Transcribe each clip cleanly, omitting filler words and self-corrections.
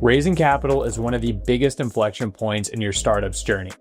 Raising capital is one of the biggest inflection points in your startup's journey.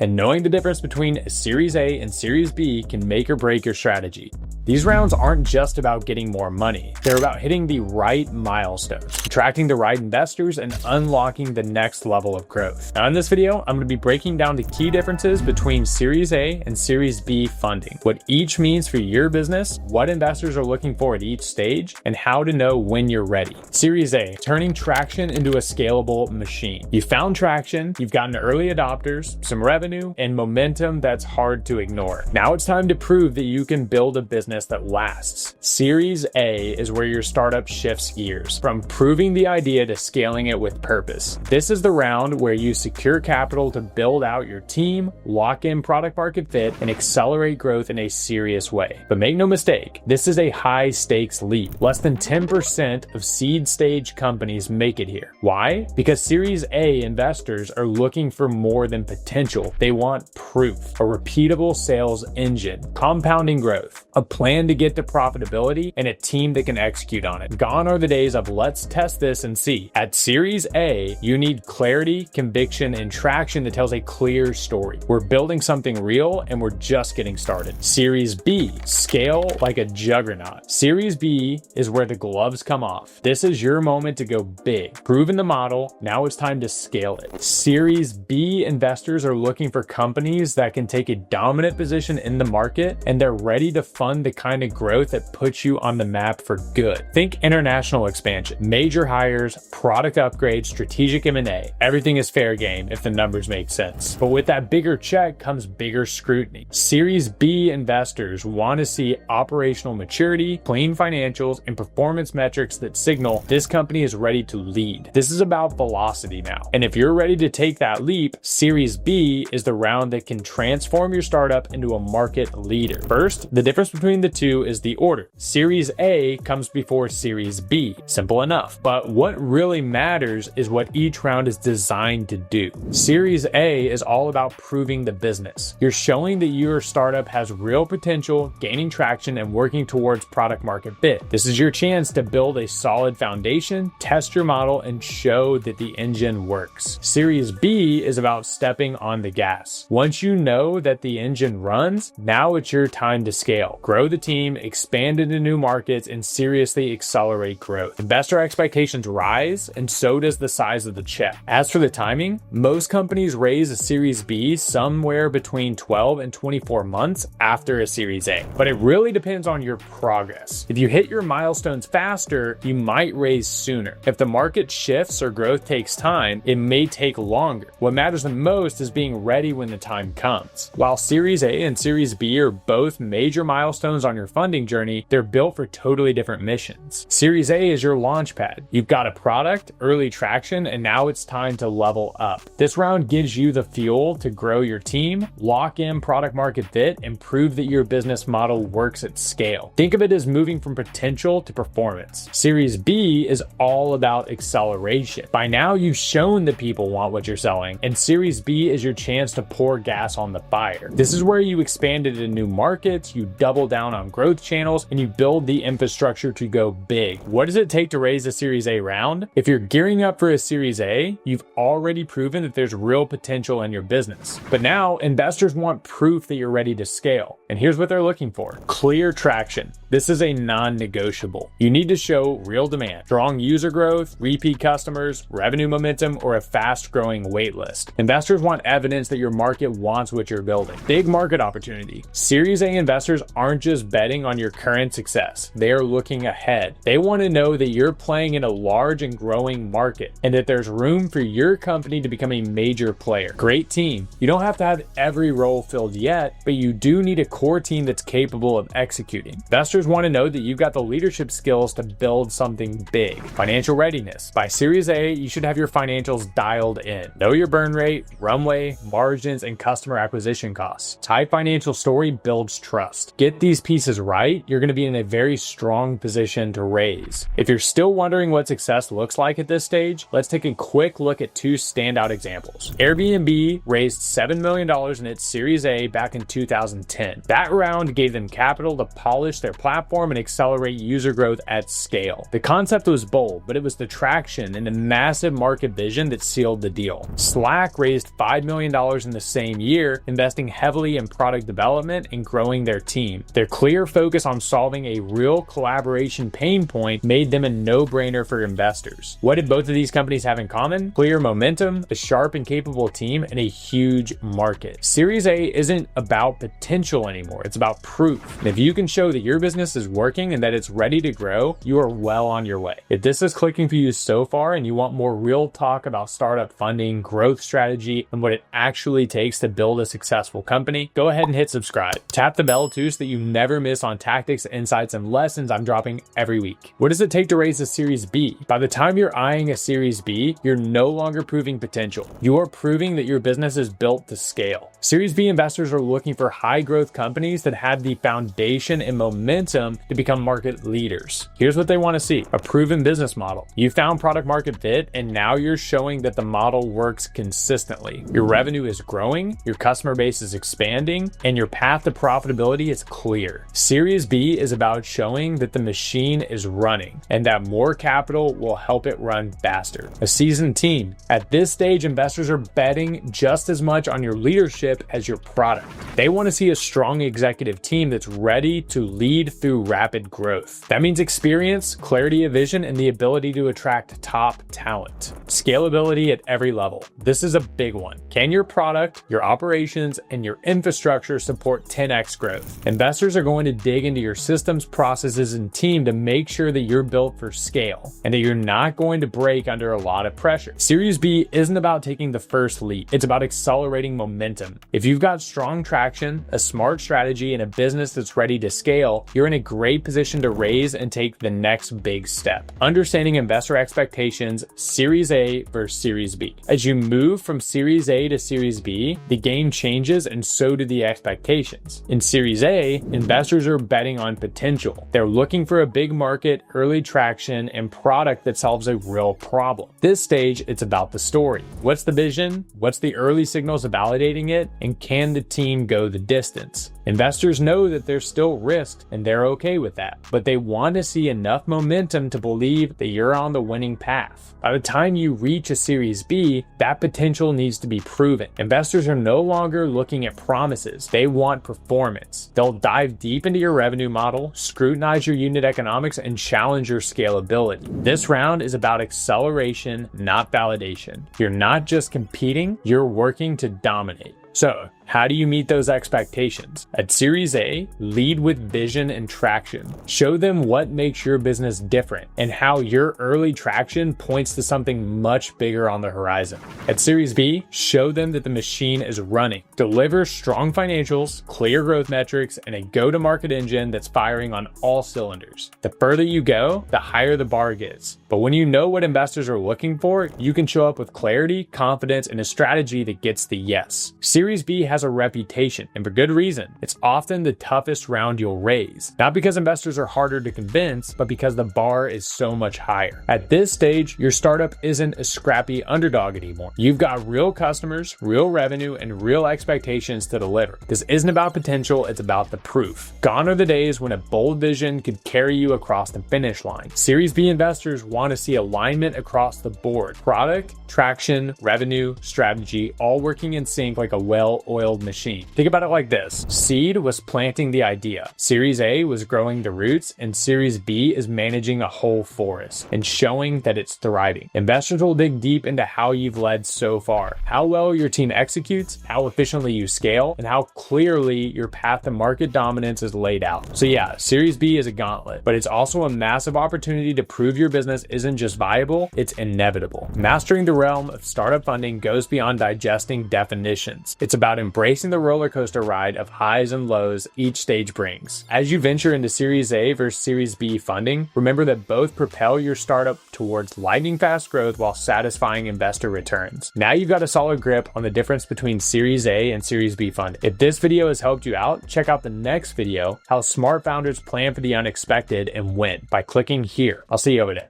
And knowing the difference between a Series A and Series B can make or break your strategy. These rounds aren't just about getting more money. They're about hitting the right milestones, attracting the right investors, and unlocking the next level of growth. Now in this video, I'm going to be breaking down the key differences between Series A and Series B funding, what each means for your business, what investors are looking for at each stage, and how to know when you're ready. Series A, turning traction into a scalable machine. You found traction, you've gotten early adopters, some revenue, and momentum that's hard to ignore. Now it's time to prove that you can build a business that lasts. Series A is where your startup shifts gears from proving the idea to scaling it with purpose. This is the round where you secure capital to build out your team, lock in product market fit, and accelerate growth in a serious way. But make no mistake, this is a high stakes leap. Less than 10% of seed stage companies make it here. Why? Because Series A investors are looking for more than potential. They want proof, a repeatable sales engine, compounding growth, a plan to get to profitability, and a team that can execute on it. Gone are the days of let's test this and see. At Series A, you need clarity, conviction, and traction that tells a clear story. We're building something real and we're just getting started. Series B, scale like a juggernaut. Series B is where the gloves come off. This is your moment to go big. Proven the model, now it's time to scale it. Series B investors are looking for companies that can take a dominant position in the market, and they're ready to fund the kind of growth that puts you on the map for good. Think international expansion, major hires, product upgrades, strategic M&A. Everything is fair game if the numbers make sense. But with that bigger check comes bigger scrutiny. Series B investors want to see operational maturity, clean financials, and performance metrics that signal this company is ready to lead. This is about velocity now. And if you're ready to take that leap, Series B is the round that can transform your startup into a market leader. First, the difference between the two is the order. Series A comes before Series B. Simple enough. But what really matters is what each round is designed to do. Series A is all about proving the business. You're showing that your startup has real potential, gaining traction, and working towards product market fit. This is your chance to build a solid foundation, test your model, and show that the engine works. Series B is about stepping on the gas. Once you know that the engine runs, now it's your time to scale. Grow the team, expand into new markets, and seriously accelerate growth. Investor expectations rise, and so does the size of the check. As for the timing, most companies raise a Series B somewhere between 12 and 24 months after a Series A. But it really depends on your progress. If you hit your milestones faster, you might raise sooner. If the market shifts or growth takes time, it may take longer. What matters the most is being ready when the time comes. While Series A and Series B are both major milestones on your funding journey, they're built for totally different missions. Series A is your launch pad. You've got a product, early traction, and now it's time to level up. This round gives you the fuel to grow your team, lock in product market fit, and prove that your business model works at scale. Think of it as moving from potential to performance. Series B is all about acceleration. By now, you've shown that people want what you're selling, and Series B is your chance to pour gas on the fire. This is where you expand into new markets, you double down on growth channels, and you build the infrastructure to go big. What does it take to raise a Series A round? If you're gearing up for a Series A, you've already proven that there's real potential in your business. But now, investors want proof that you're ready to scale. And here's what they're looking for. Clear traction. This is a non-negotiable. You need to show real demand, strong user growth, repeat customers, revenue momentum, or a fast-growing wait list. Investors want evidence that your market wants what you're building. Big market opportunity. Series A investors aren't just betting on your current success. They are looking ahead. They want to know that you're playing in a large and growing market and that there's room for your company to become a major player. Great team. You don't have to have every role filled yet, but you do need a core team that's capable of executing. Investors want to know that you've got the leadership skills to build something big. Financial readiness. By Series A, you should have your financials dialed in. Know your burn rate, runway, margins, and customer acquisition costs. Tight financial story builds trust. Get these pieces right, you're going to be in a very strong position to raise. If you're still wondering what success looks like at this stage, let's take a quick look at two standout examples. Airbnb raised $7 million in its Series A back in 2010. That round gave them capital to polish their platform and accelerate user growth at scale. The concept was bold, but it was the traction and the massive market vision that sealed the deal. Slack raised $5 million in the same year, investing heavily in product development and growing their team. Their clear focus on solving a real collaboration pain point made them a no-brainer for investors. What did both of these companies have in common? Clear momentum, a sharp and capable team, and a huge market. Series A isn't about potential anymore, it's about proof. And if you can show that your business is working and that it's ready to grow, you are well on your way. If this is clicking for you so far and you want more real talk about startup funding, growth strategy, and what it actually takes to build a successful company, go ahead and hit subscribe. Tap the bell too so that you never miss on tactics, insights, and lessons I'm dropping every week. What does it take to raise a Series B? By the time you're eyeing a Series B, you're no longer proving potential. You are proving that your business is built to scale. Series B investors are looking for high growth companies that have the foundation and momentum to become market leaders. Here's what they want to see: a proven business model. You found product market fit, and now you're showing that the model works consistently. Your revenue is growing, your customer base is expanding, and your path to profitability is clear. Series B is about showing that the machine is running and that more capital will help it run faster. A seasoned team. At this stage, investors are betting just as much on your leadership as your product. They want to see a strong executive team that's ready to lead through rapid growth. That means experience, clarity of vision, and the ability to attract top talent. Scalability at every level. This is a big one. Can your product, your operations, and your infrastructure support 10x growth? Investors are going to dig into your systems, processes, and team to make sure that you're built for scale and that you're not going to break under a lot of pressure. Series B isn't about taking the first leap. It's about accelerating momentum. If you've got strong traction, a smart strategy, and a business that's ready to scale, you're in a great position to raise and take the next big step. Understanding investor expectations, Series A versus Series B. As you move from Series A to Series B, the game changes and so do the expectations. In Series A, investors are betting on potential. They're looking for a big market, early traction, and product that solves a real problem. This stage, it's about the story. What's the vision? What's the early signals of validating it? And can the team go the distance? Investors know that there's still risk and they're okay with that, but they want to see enough momentum to believe that you're on the winning path. By the time you reach a Series B, that potential needs to be proven. Investors are no longer looking at promises. They want performance. They'll dive deep into your revenue model, scrutinize your unit economics, and challenge your scalability. This round is about acceleration, not validation. You're not just competing, you're working to dominate. So, how do you meet those expectations? At Series A, lead with vision and traction. Show them what makes your business different and how your early traction points to something much bigger on the horizon. At Series B, show them that the machine is running. Deliver strong financials, clear growth metrics, and a go-to-market engine that's firing on all cylinders. The further you go, the higher the bar gets. But when you know what investors are looking for, you can show up with clarity, confidence, and a strategy that gets the yes. Series B has a reputation, and for good reason. It's often the toughest round you'll raise. Not because investors are harder to convince, but because the bar is so much higher. At this stage, your startup isn't a scrappy underdog anymore. You've got real customers, real revenue, and real expectations to deliver. This isn't about potential, it's about the proof. Gone are the days when a bold vision could carry you across the finish line. Series B investors want to see alignment across the board. Product, traction, revenue, strategy, all working in sync like a well-oiled machine. Think about it like this. Seed was planting the idea. Series A was growing the roots, and Series B is managing a whole forest and showing that it's thriving. Investors will dig deep into how you've led so far, how well your team executes, how efficiently you scale, and how clearly your path to market dominance is laid out. So yeah, Series B is a gauntlet, but it's also a massive opportunity to prove your business isn't just viable, it's inevitable. Mastering the realm of startup funding goes beyond digesting definitions. It's about embracing the roller coaster ride of highs and lows each stage brings. As you venture into Series A versus Series B funding, remember that both propel your startup towards lightning fast growth while satisfying investor returns. Now you've got a solid grip on the difference between Series A and Series B funding. If this video has helped you out, check out the next video, how smart founders plan for the unexpected and win, by clicking here. I'll see you over there.